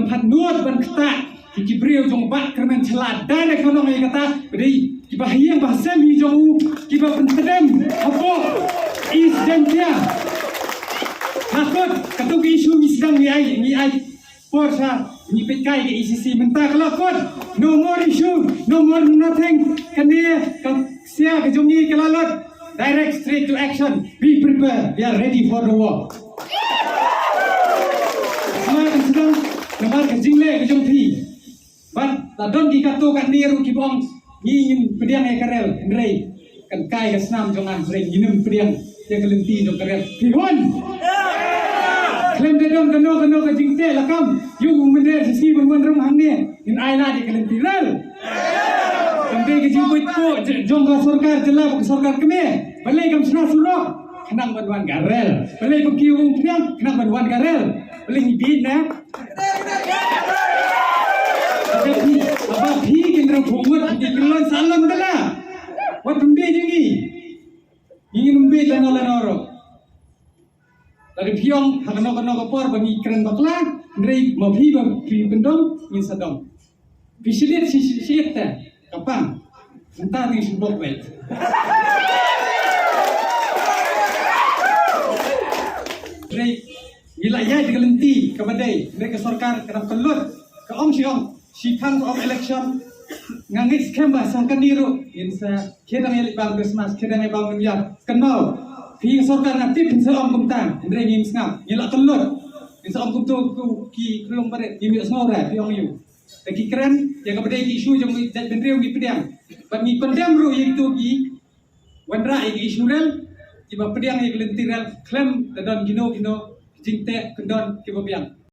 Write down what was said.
พันนวดบันคตากิบเรียวจงบักกระมันฉลาดได้ในเขาน้องไอ้กตาไปดิกิบเฮียงbahasa mi jongกิบเป็นเต็มapa is dan dia takut ketuk isu mi sedang mi ai Porsche mi pekai ke ICC mentah kalau kot no more issue no more nothing kan dia kan sia ke jongi ke lalut direct straight to action be prepared we are ready for the war semakin sedang namar ke jingle ke jongpi ban ladon ki kato kan dia ru ki bong ngin pediang e karel ndrei kan kai ke senam jongan sering nginem pediang yang kelenti jong karel pihon klaim dia dong kano ke jingte lakam yu mende sisi ban rum hang ni in aila di kelenti rel kambe ke jingput ko jong ka sarkar jela ke sarkar keme balai kam sna surok kenang banwan garel balai ko kiung pediang kenang banwan garel balai ni bid na apa phi kendra phumut di kelon salam dala wat tumbe jingi ingin umbe lano dari piong hakano kapor bagi keren bakla ndrei mapi bagi pendong min sadong bisilit sisit ta kapang entah ni subok bet ndrei wilayah dikelenti ke badai ndrei ke sarkar kedam kelut ke om siong sikan of election ngangit scam bahasa kaniru insa kedang elik bang Christmas kedang bang Mingyan kenalพี่สอบการนับที่เป็นเสืออมกุมตังเรื่องยิ้มสง่ายิ่งละตลอดเป็นเสืออมกุมตัวกูกี่เครื่องประเดี๋ยวยิ้มเยอะสง่าแร่พี่องอยู่แต่กี่ครั้งยังกับประเดี๋ยวกี่ชูจงจัดเป็นเรื่องกี่ประเดี๋ยวบัดมีคนเดิมรู้ยังตัวกี่วันแรกอีกอิชูเรลที่มาประเดี๋ยวอีกเรื่องที่เรลเคลมแต่ดอนกิโนจริงแต่คนดอนกี่ประเดี๋ยว